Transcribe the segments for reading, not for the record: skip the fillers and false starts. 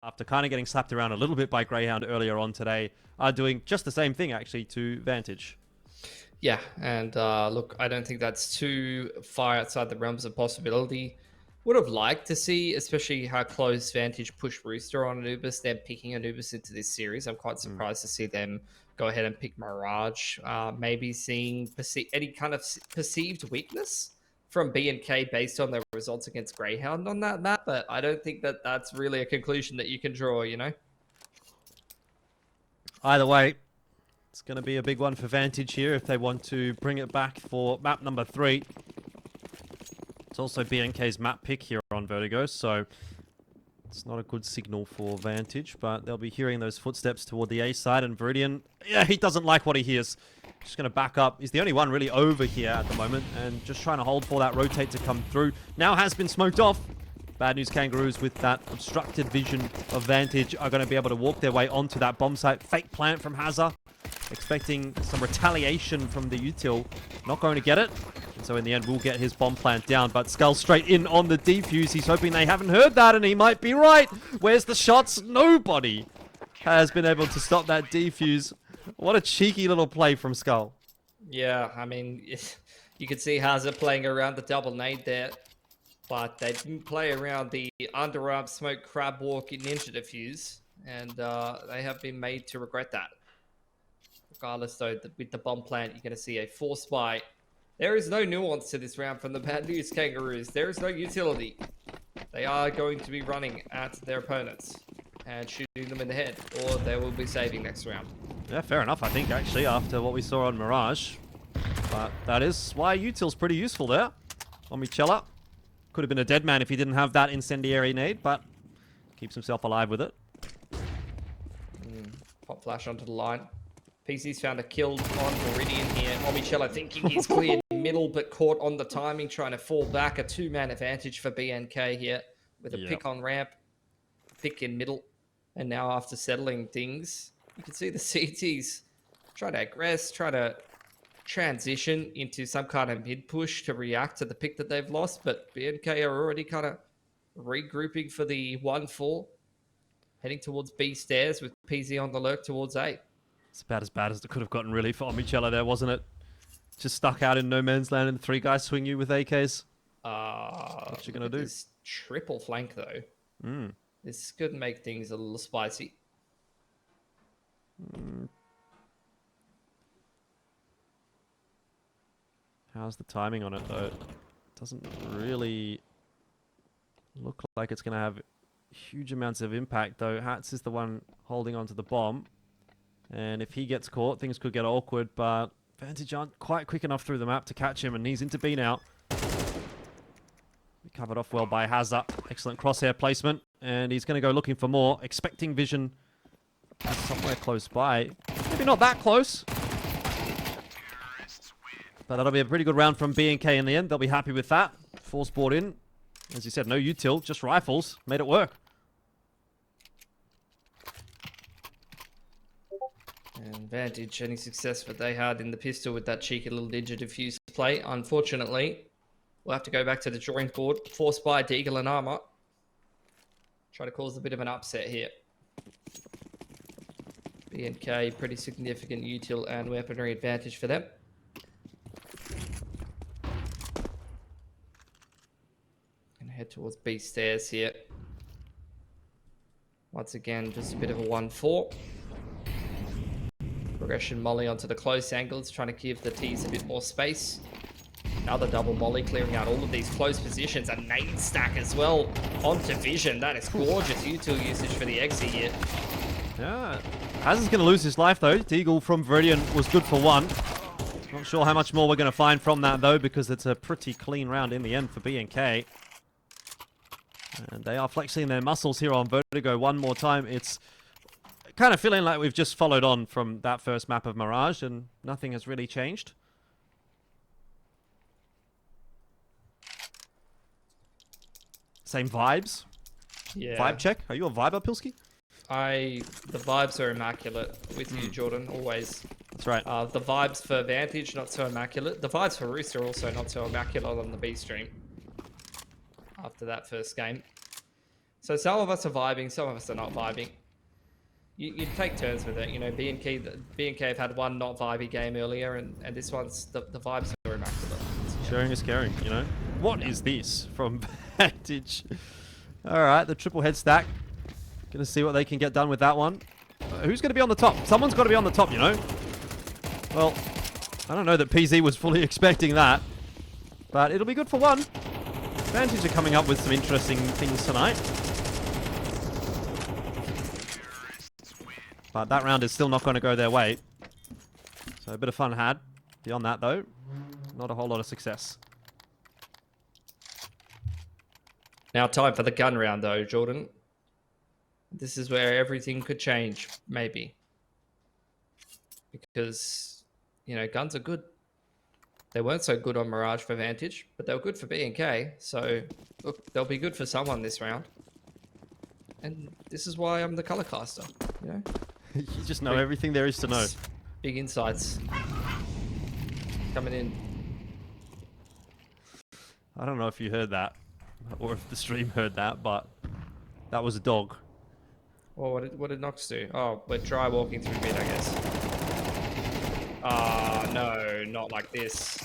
after kind of getting slapped around a little bit by Greyhound earlier on today, are doing just the same thing actually to Vantage. Yeah, and look, I don't think that's too far outside the realms of possibility. Would have liked to see, especially how close Vantage pushed Rooster on Anubis. They're picking Anubis into this series. I'm quite surprised to see them go ahead and pick Mirage. Maybe seeing any kind of perceived weakness from B&K based on their results against Greyhound on that map, but I don't think that that's really a conclusion that you can draw, you know? Either way, it's going to be a big one for Vantage here if they want to bring it back for map number 3. It's also BNK's map pick here on Vertigo, so it's not a good signal for Vantage, but they'll be hearing those footsteps toward the A side, and Viridian, yeah, he doesn't like what he hears. Just going to back up. He's the only one really over here at the moment, and just trying to hold for that rotate to come through. Now has been smoked off. Bad news Kangaroos with that obstructed vision of Vantage are going to be able to walk their way onto that bomb site. Fake plant from Hazza. Expecting some retaliation from the util. Not going to get it. And so in the end, we'll get his bomb plant down. But Skull straight in on the defuse. He's hoping they haven't heard that, and he might be right. Where's the shots? Nobody has been able to stop that defuse. What a cheeky little play from Skull. Yeah, I mean, you could see Hazard playing around the double nade there. But they didn't play around the underarm smoke crab walk ninja defuse. And they have been made to regret that. Regardless, though, with the bomb plant, you're going to see a force buy. There is no nuance to this round from the bad news Kangaroos. There is no utility. They are going to be running at their opponents and shooting them in the head, or they will be saving next round. Yeah, fair enough, I think, actually, after what we saw on Mirage. But that is why util's pretty useful there. Omichella could have been a dead man if he didn't have that incendiary nade, but keeps himself alive with it. Pop flash onto the line. PC's found a kill on Meridian here. Omichella thinking he's cleared middle, but caught on the timing, trying to fall back. A two-man advantage for BNK here with a pick on ramp, pick in middle. And now after settling things, you can see the CTs try to aggress, try to transition into some kind of mid-push to react to the pick that they've lost. But BNK are already kind of regrouping for the 1-4, heading towards B stairs with PZ on the lurk towards A. It's about as bad as it could have gotten, really, for Omichella there, wasn't it? Just stuck out in no man's land and 3 guys swing you with AKs. What you gonna do? This triple flank, though. This could make things a little spicy. How's the timing on it, though? Doesn't really look like it's going to have huge amounts of impact, though. Hatz is the one holding onto the bomb. And if he gets caught, things could get awkward, but Vantage aren't quite quick enough through the map to catch him, and he's into B now. Covered off well by Hazza. Excellent crosshair placement, and he's going to go looking for more, expecting vision somewhere close by. Maybe not that close. But that'll be a pretty good round from B&K in the end. They'll be happy with that. Force brought in. As you said, no util, just rifles. Made it work. And Vantage, any success that they had in the pistol with that cheeky little ninja diffuse play. Unfortunately, we'll have to go back to the drawing board. Force by Deagle and Armor. Try to cause a bit of an upset here. B&K, pretty significant util and weaponry advantage for them. Gonna head towards B stairs here. Once again, just a bit of a 1-4. Progression molly onto the close angles, trying to give the T's a bit more space. Another double molly, clearing out all of these close positions. A nade stack as well onto vision. That is gorgeous util usage for the exit here. Yeah, Hazard's going to lose his life, though. Deagle from Viridian was good for 1. Not sure how much more we're going to find from that, though, because it's a pretty clean round in the end for B&K. And they are flexing their muscles here on Vertigo one more time. It's kind of feeling like we've just followed on from that first map of Mirage, and nothing has really changed. Same vibes. Yeah. Vibe check. Are you a viber, Pilski? The vibes are immaculate with you, Jordan, always. That's right. The vibes for Vantage, not so immaculate. The vibes for Rooster also not so immaculate on the B stream. After that first game. So some of us are vibing, some of us are not vibing. You take turns with it. You know, B&K have had one not vibey game earlier, and this one's the vibes are immaculate. Sharing is caring, you know. What is this from Vantage? All right, the triple head stack. Gonna see what they can get done with that one. Who's gonna be on the top? Someone's got to be on the top, you know. Well, I don't know that PZ was fully expecting that, but it'll be good for one. Vantage are coming up with some interesting things tonight. But that round is still not going to go their way. So a bit of fun had. Beyond that, though, not a whole lot of success. Now time for the gun round, though, Jordan. This is where everything could change, maybe. Because, you know, guns are good. They weren't so good on Mirage for Vantage, but they were good for B&K. So, look, they'll be good for someone this round. And this is why I'm the color caster, you know? You just know everything there is to know. Big insights coming in. I don't know if you heard that, or if the stream heard that, but that was a dog. Well, what did Nox do? Oh, we're dry walking through mid, I guess. No, not like this.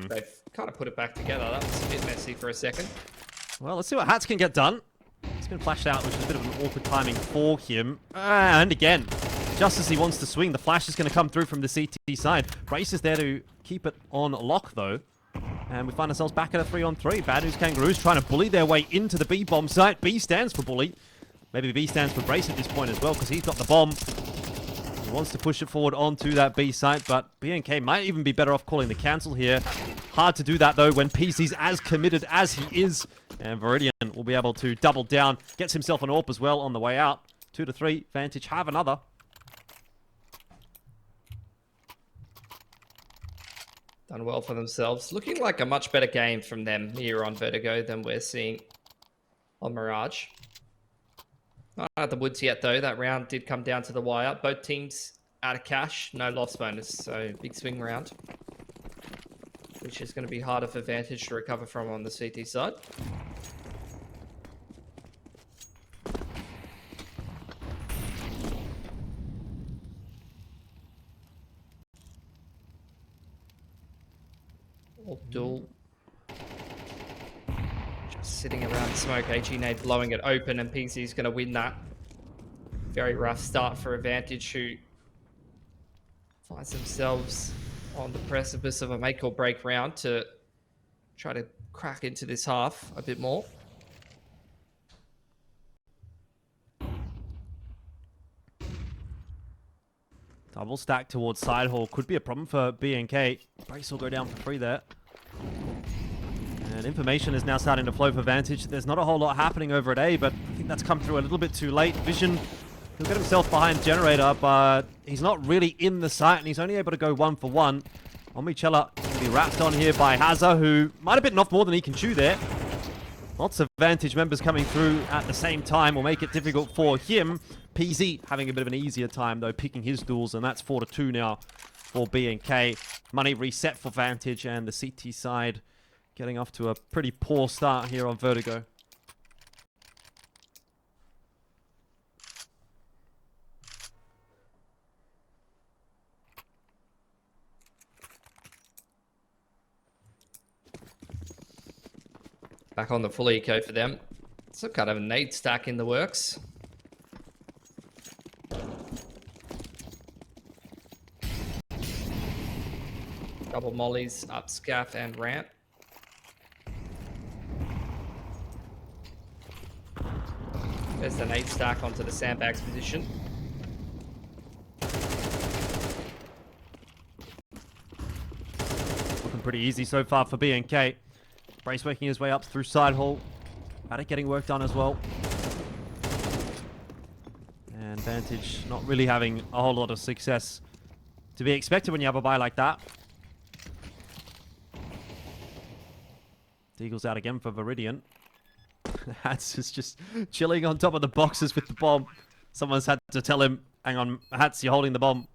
They've kind of put it back together. That was a bit messy for a second. Well, let's see what Hatz can get done. He's been flashed out, which is a bit of an awkward timing for him. And again, just as he wants to swing, the flash is going to come through from the CT side. Brace is there to keep it on lock, though. And we find ourselves back at a 3-on-3. Bad News Kangaroos trying to bully their way into the B bomb site. B stands for bully. Maybe B stands for Brace at this point as well, because he's got the bomb. He wants to push it forward onto that B site, but B&K might even be better off calling the cancel here. Hard to do that, though, when PC's as committed as he is. And Viridian will be able to double down. Gets himself an AWP as well on the way out. 2-3. Vantage have another. Done well for themselves. Looking like a much better game from them here on Vertigo than we're seeing on Mirage. Not at the woods yet, though. That round did come down to the wire. Both teams out of cash. No loss bonus, so big swing round. Which is going to be harder for Vantage to recover from on the CT side. Duel. Just sitting around the smoke. HE Nade blowing it open, and PC's going to win that. Very rough start for Vantage, who finds themselves on the precipice of a make or break round to try to crack into this half a bit more. Double stack towards side hall could be a problem for B&K. Brace will go down for free there. And information is now starting to flow for Vantage. There's not a whole lot happening over at A, but I think that's come through a little bit too late. Vision, he'll get himself behind Generator, but he's not really in the site, and he's only able to go 1-for-1. Omichella will be wrapped on here by Hazza, who might have bitten off more than he can chew there. Lots of Vantage members coming through at the same time will make it difficult for him. PZ having a bit of an easier time, though, picking his duels, and that's 4-2 now for B&K. Money reset for Vantage, and the CT side getting off to a pretty poor start here on Vertigo. Back on the full eco for them. Some kind of a nade stack in the works. Double mollies up scaff and ramp. There's the nade stack onto the sandbags position. Looking pretty easy so far for B&K. Brace working his way up through side hall. ADDICT getting work done as well. And Vantage not really having a whole lot of success to be expected when you have a buy like that. Deagle's out again for Viridian. Hatz is just chilling on top of the boxes with the bomb. Someone's had to tell him, hang on, Hatz, you're holding the bomb.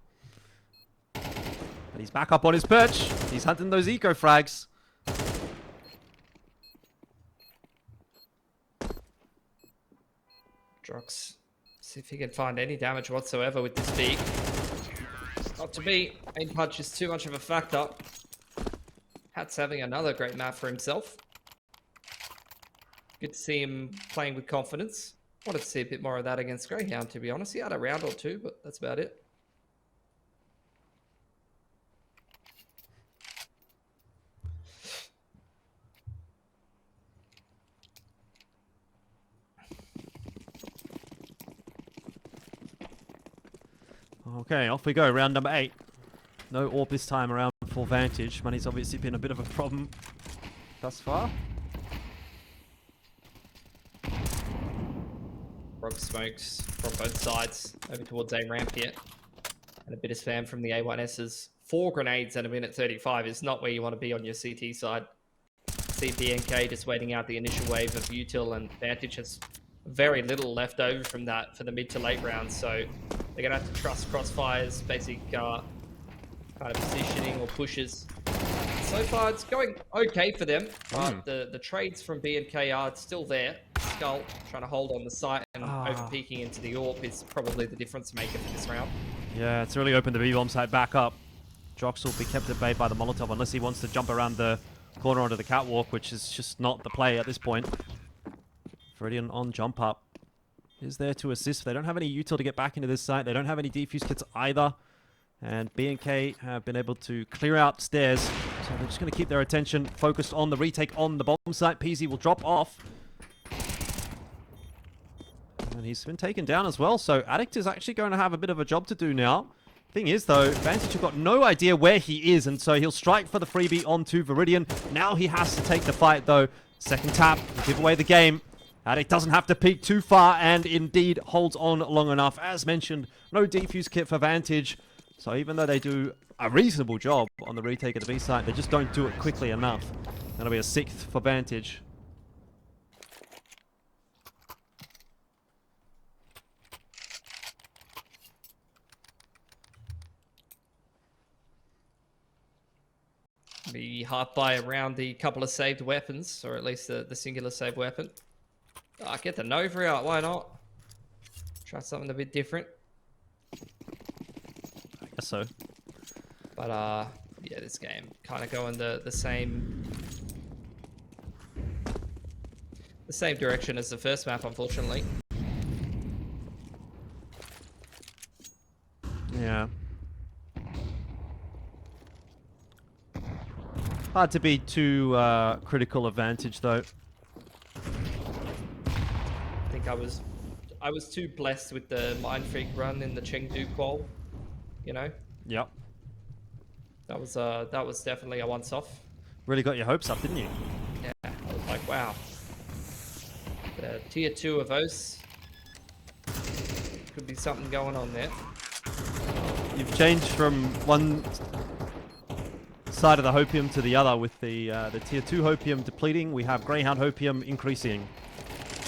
But he's back up on his perch. He's hunting those eco frags. Drox, see if he can find any damage whatsoever with this beak. Not to be. Aim punch is too much of a factor. Hatz having another great map for himself. Good to see him playing with confidence. Wanted to see a bit more of that against Greyhound, to be honest. He had a round or two, but that's about it. Okay, off we go. Round number 8. No AWP this time around for Vantage. Money's obviously been a bit of a problem thus far. Rogue smokes from both sides over towards A ramp here. And a bit of spam from the A1Ss. 4 grenades at a minute 35 is not where you want to be on your CT side. CPNK just waiting out the initial wave of util, and Vantage has very little left over from that for the mid to late rounds, so they're going to have to trust Crossfire's basic kind of positioning or pushes. So far, it's going okay for them, but the trades from B&K are still there. Skull trying to hold on the site and over-peeking into the AWP is probably the difference maker for this round. Yeah, it's really opened the B-bomb site back up. Drox will be kept at bay by the Molotov unless he wants to jump around the corner onto the catwalk, which is just not the play at this point. Viridian on jump up is there to assist. They don't have any util to get back into this site. They don't have any defuse kits either. And B&K have been able to clear out stairs. So they're just going to keep their attention focused on the retake on the bomb site. PZ will drop off. And he's been taken down as well. So ADDICT is actually going to have a bit of a job to do now. Thing is, though, Vantage have got no idea where he is. And so he'll strike for the freebie onto Viridian. Now he has to take the fight, though. Second tap will give away the game. ADDICT doesn't have to peek too far and indeed holds on long enough. As mentioned, no defuse kit for Vantage. So even though they do a reasonable job on the retake of the B site, they just don't do it quickly enough. That'll be a 6th for Vantage. Be hard by around the couple of saved weapons, or at least the singular saved weapon. Get the Nova out, why not? Try something a bit different. I guess so. But yeah, this game kind of going the same direction as the first map, unfortunately. Yeah. Hard to be too critical of Vantage, though. I think I was too blessed with the Mind Freak run in the Chengdu qual, you know. Yep. That was definitely a once-off. Really got your hopes up, didn't you? Yeah, I was like, wow. The tier 2 of Oce could be something going on there. You've changed from one side of the hopium to the other with the tier 2 hopium depleting. We have Greyhound hopium increasing.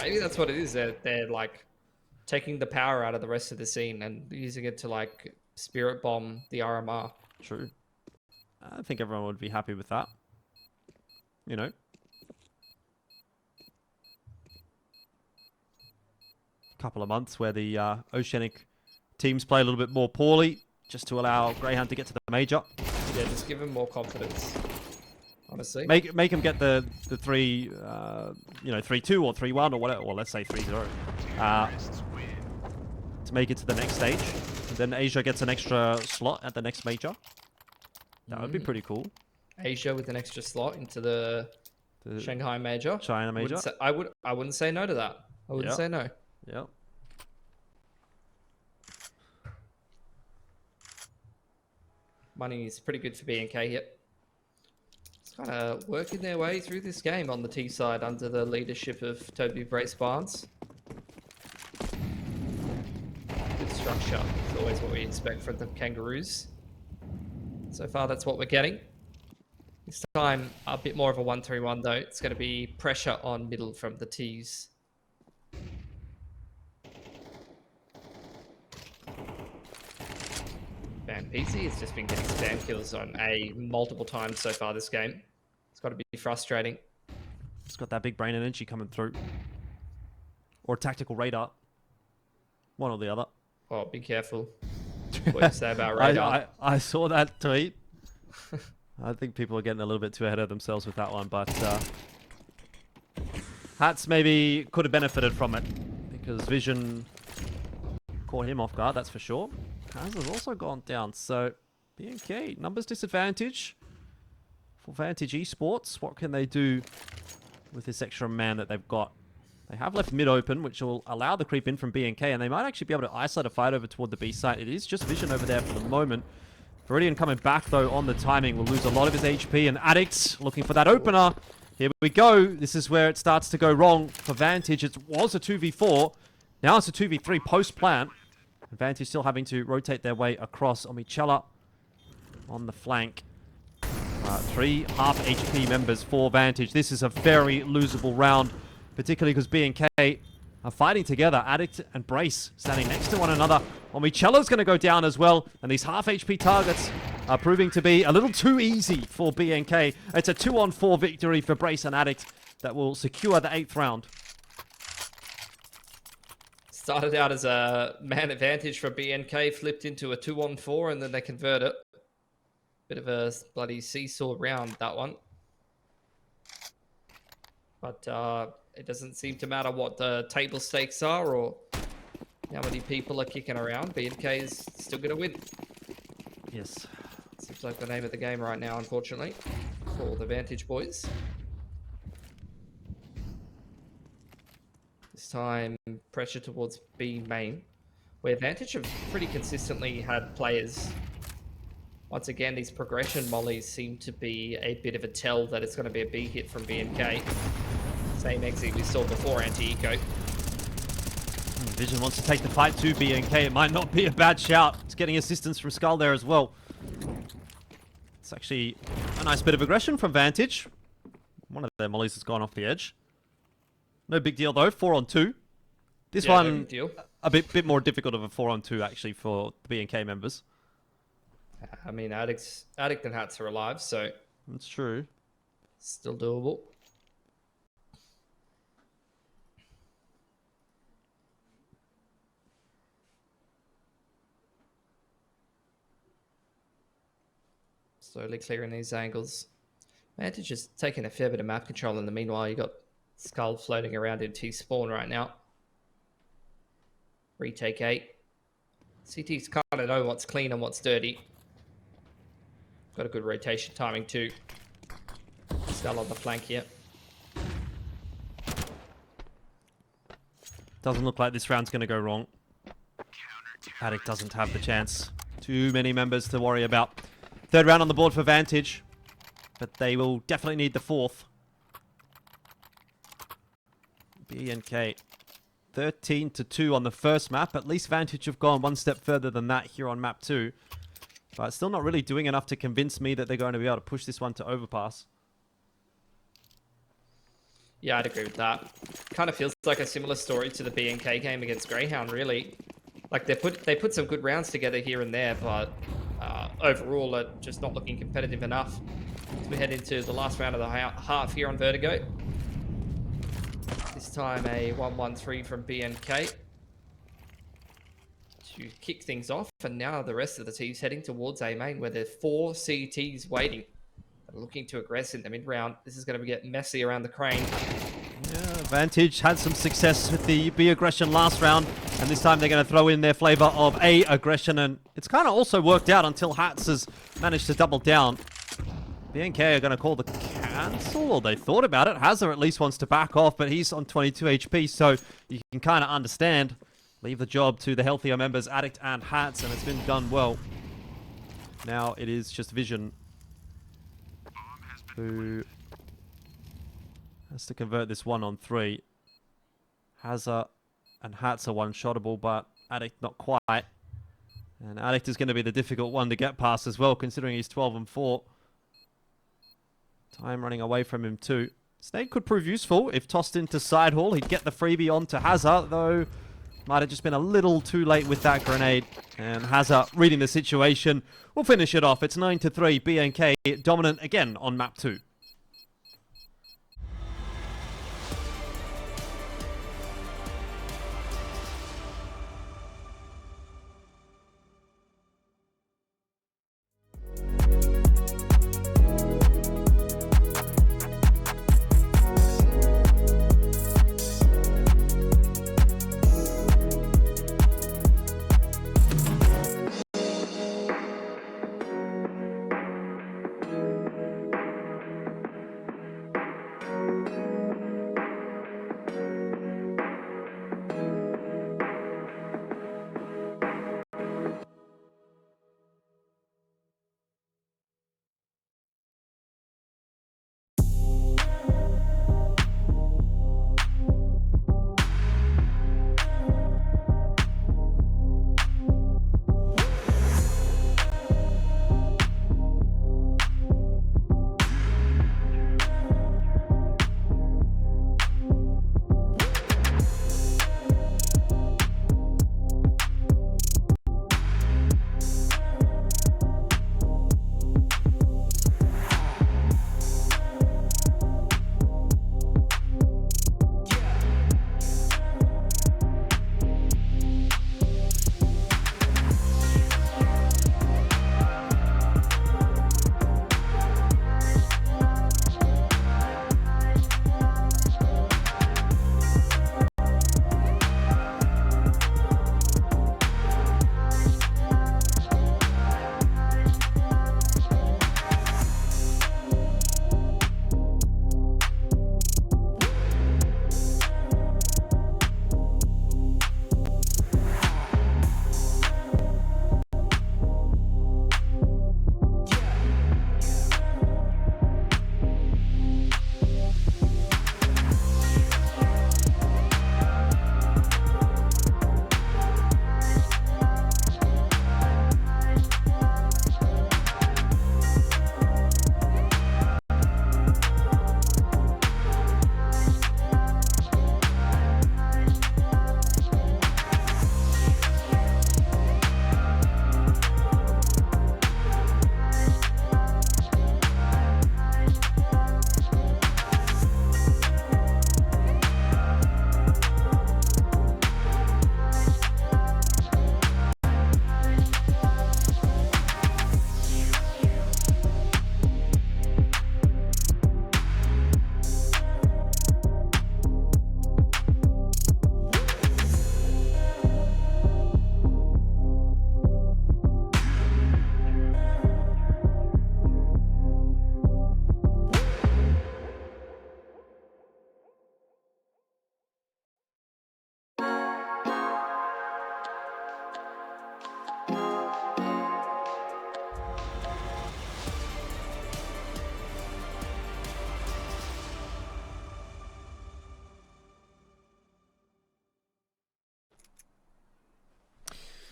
Maybe that's what it is. They're like taking the power out of the rest of the scene and using it to like spirit bomb the RMR. True. I think everyone would be happy with that. You know. Couple of months where the Oceanic teams play a little bit more poorly, just to allow Greyhound to get to the major. Yeah, just give him more confidence. Honestly, make him get the 3, 3-2 or 3-1 or whatever, or let's say 3-0, to make it to the next stage. And then Asia gets an extra slot at the next major. That would be pretty cool. Asia with an extra slot into the Shanghai major. China major. I wouldn't say no to that. I wouldn't say no. Yep. Money is pretty good for B&K here. It's kind of working their way through this game on the T side under the leadership of Toby Brace Barnes. Good structure. It's always what we expect from the Kangaroos. So far, that's what we're getting. This time, a bit more of a 1-3-1 though. It's going to be pressure on middle from the T's. Man, PC has just been getting spam kills on A multiple times so far this game. It's got to be frustrating. It's got that big brain energy coming through. Or tactical radar. One or the other. Oh, be careful. What you say about radar? I saw that tweet. I think people are getting a little bit too ahead of themselves with that one, but Hatz maybe could have benefited from it because Vision caught him off guard, that's for sure. Hatz has also gone down, so BNK, numbers disadvantage for Vantage Esports. What can they do with this extra man that they've got? They have left mid open, which will allow the creep in from BNK, and they might actually be able to isolate a fight over toward the B site. It is just Vision over there for the moment. Veridian coming back, though, on the timing. Will lose a lot of his HP, and ADDICT looking for that opener. Here we go. This is where it starts to go wrong for Vantage. It was a 2v4. Now it's a 2v3 post-plant. Vantage still having to rotate their way across. Omichella on the flank. 3 half HP members for Vantage. This is a very losable round, particularly because BNK are fighting together. ADDICT and Brace standing next to one another. Omichella's going to go down as well, and these half HP targets are proving to be a little too easy for BNK. It's a 2-on-4 victory for Brace and ADDICT that will secure the 8th round. Started out as a man advantage for BNK, flipped into a 2-on-4, and then they convert it. Bit of a bloody seesaw round, that one. But it doesn't seem to matter what the table stakes are or how many people are kicking around. BNK is still going to win. Yes. Seems like the name of the game right now, unfortunately, for the Vantage boys. This time, pressure towards B main, where Vantage have pretty consistently had players. Once again, these progression mollies seem to be a bit of a tell that it's going to be a B hit from BNK. Same exit we saw before anti-eco. Vision wants to take the fight to BNK. It might not be a bad shout. It's getting assistance from Skull there as well. It's actually a nice bit of aggression from Vantage. One of their mollies has gone off the edge. No big deal though, 4-on-2. This one, no big deal. A bit more difficult of a 4-on-2 actually for the BNK members. I mean, ADDICT and Hatz are alive, so... That's true. Still doable. Slowly clearing these angles. Vantage is taking a fair bit of map control in the meanwhile. You got Skull floating around in T-spawn right now. Retake 8. CTs kind of know what's clean and what's dirty. Got a good rotation timing too. Skull on the flank here. Doesn't look like this round's going to go wrong. ADDICT doesn't have the chance. Too many members to worry about. 3rd round on the board for Vantage. But they will definitely need the 4th. BNK 13-2 on the first map. At least Vantage have gone one step further than that here on map 2. But still not really doing enough to convince me that they're going to be able to push this one to overpass. Yeah, I'd agree with that. Kind of feels like a similar story to the BNK game against Greyhound, really. Like they put some good rounds together here and there, but overall are just not looking competitive enough. As we head into the last round of the half here on Vertigo. This time a 1-1-3 from BNK to kick things off, and now the rest of the team's heading towards A main, where there's 4 CTs waiting. They're looking to aggress in the mid round. This is going to get messy around the crane. Yeah, Vantage had some success with the B aggression last round, and this time they're going to throw in their flavor of A aggression, and it's kind of also worked out until Hatz has managed to double down. BNK are going to call the cancel, or they thought about it. Hazard at least wants to back off, but he's on 22 HP, so you can kind of understand. Leave the job to the healthier members, ADDICT and Hatz, and it's been done well. Now it is just Vision who has to convert this 1-on-3. Hazard and Hatz are one-shottable, but ADDICT not quite. And ADDICT is going to be the difficult one to get past as well, considering he's 12-4. Time running away from him too. Snake could prove useful if tossed into side hall. He'd get the freebie onto Hazard, though might have just been a little too late with that grenade. And Hazard, reading the situation, will finish it off. It's 9-3. BNK dominant again on map 2.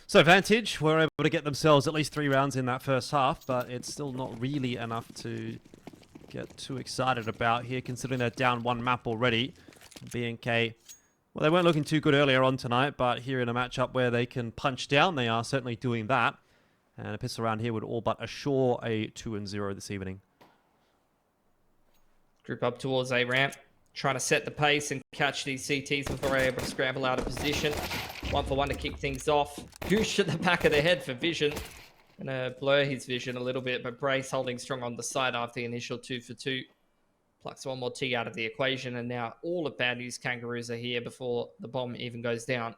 So Vantage were able to get themselves at least 3 rounds in that first half, but it's still not really enough to get too excited about here, considering they're down 1 map already. BNK, well, they weren't looking too good earlier on tonight, but here in a matchup where they can punch down, they are certainly doing that. And a pistol round here would all but assure a 2-0 this evening. Group up towards A ramp, trying to set the pace and catch these CTs before they're able to scramble out of position. 1 for 1 to kick things off. Goosh at the back of the head for vision. Gonna blur his vision a little bit, but Brace holding strong on the side after the initial 2 for 2. Plucks 1 more T out of the equation, and now all of Bad News Kangaroos are here before the bomb even goes down.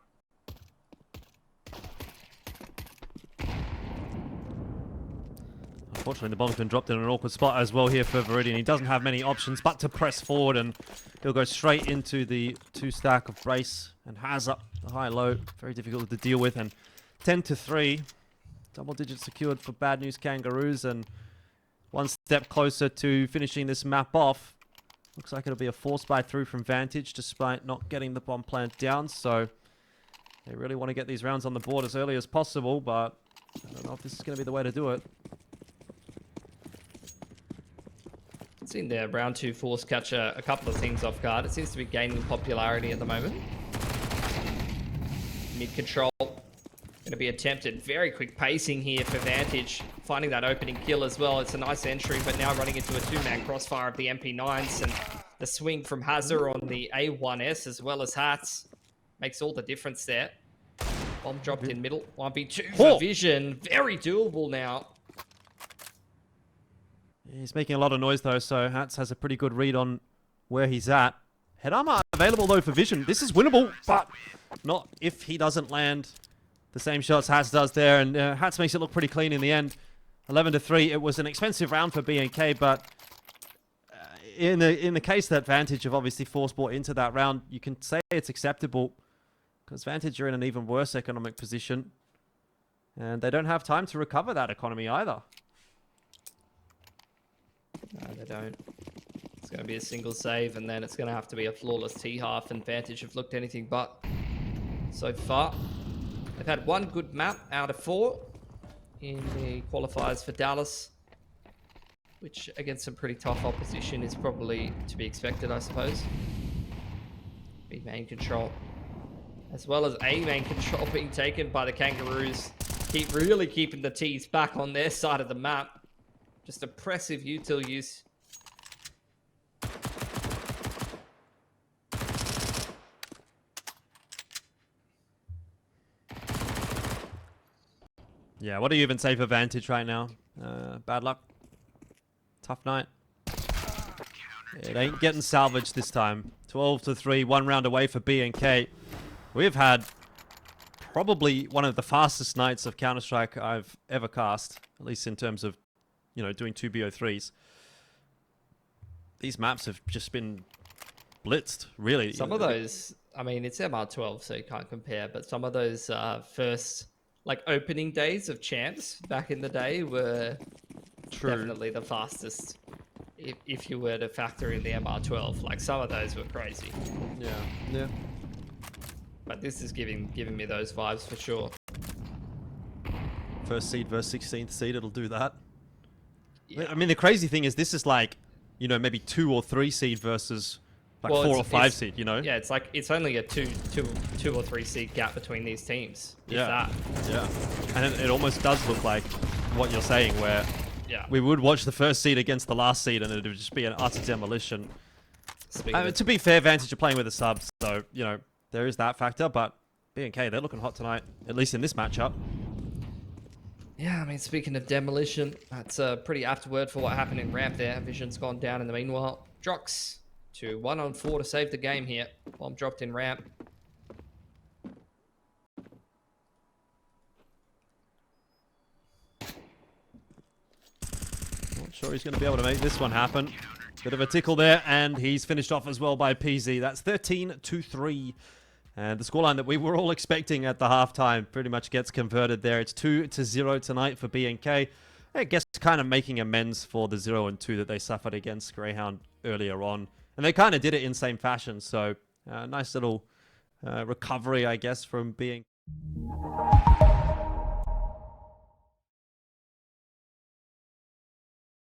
Unfortunately, the bomb's been dropped in an awkward spot as well here for Viridian. He doesn't have many options but to press forward, and he'll go straight into the 2-stack of Brace and has up the high-low. Very difficult to deal with, and 10-3. Double digits secured for Bad News Kangaroos, and 1 step closer to finishing this map off. Looks like it'll be a force buy through from Vantage despite not getting the bomb plant down, so they really want to get these rounds on the board as early as possible, but I don't know if this is going to be the way to do it. Seen the round 2 force catch a couple of things off guard. It seems to be gaining popularity at the moment. Mid control. Going to be attempted. Very quick pacing here for Vantage. Finding that opening kill as well. It's a nice entry, but now running into a 2-man crossfire of the MP9s. And the swing from Hazard on the A1S as well as Hatz makes all the difference there. Bomb dropped in middle. 1v2 for vision. Very doable now. He's making a lot of noise though, so Hatz has a pretty good read on where he's at. Head armor available though for vision. This is winnable, but not if he doesn't land the same shots Hatz does there, and Hatz makes it look pretty clean in the end. 11-3. It was an expensive round for BNK, but in the case that Vantage have obviously force bought into that round, you can say it's acceptable because Vantage are in an even worse economic position, and they don't have time to recover that economy either. No, they don't. It's going to be a single save, and then it's going to have to be a flawless T-half, and Vantage have looked anything but so far. They've had one good map out of 4 in the qualifiers for Dallas, which against some pretty tough opposition is probably to be expected, I suppose. B main control, as well as A main control being taken by the Kangaroos. Really keeping the T's back on their side of the map. Just oppressive util use. Yeah, what do you even say for Vantage right now? Bad luck. Tough night. It ain't getting salvaged this time. 12-3, 1 round away for B&K. We've had probably one of the fastest nights of Counter-Strike I've ever cast, at least in terms of, you know, doing 2 BO3s. These maps have just been blitzed, really. Some of those, I mean, it's MR12, so you can't compare, but some of those first, like, opening days of champs back in the day were definitely the fastest. If you were to factor in the MR12, like, some of those were crazy. Yeah. But this is giving me those vibes for sure. First seed versus 16th seed, it'll do that. Yeah. I mean, the crazy thing is this is like, you know, maybe 2 or 3 seed versus like 4 or 5 seed, you know? Yeah, it's like, it's only a two or 3 seed gap between these teams. Yeah. And it almost does look like what you're saying, where we would watch the first seed against the last seed and it would just be an utter demolition. To be fair, Vantage are playing with a sub, so, you know, there is that factor, but B&K, they're looking hot tonight, at least in this matchup. Yeah, I mean, speaking of demolition, that's a pretty apt word for what happened in ramp there. Vision's gone down in the meanwhile. Drox to 1-on-4 to save the game here. Bomb dropped in ramp. Not sure he's going to be able to make this one happen. Bit of a tickle there, and he's finished off as well by PZ. That's 13-3. And the scoreline that we were all expecting at the halftime pretty much gets converted there. It's 2-0 tonight for B&K. I guess kind of making amends for the 0-2 that they suffered against Greyhound earlier on. And they kind of did it in same fashion. So nice little recovery, I guess, from B&K.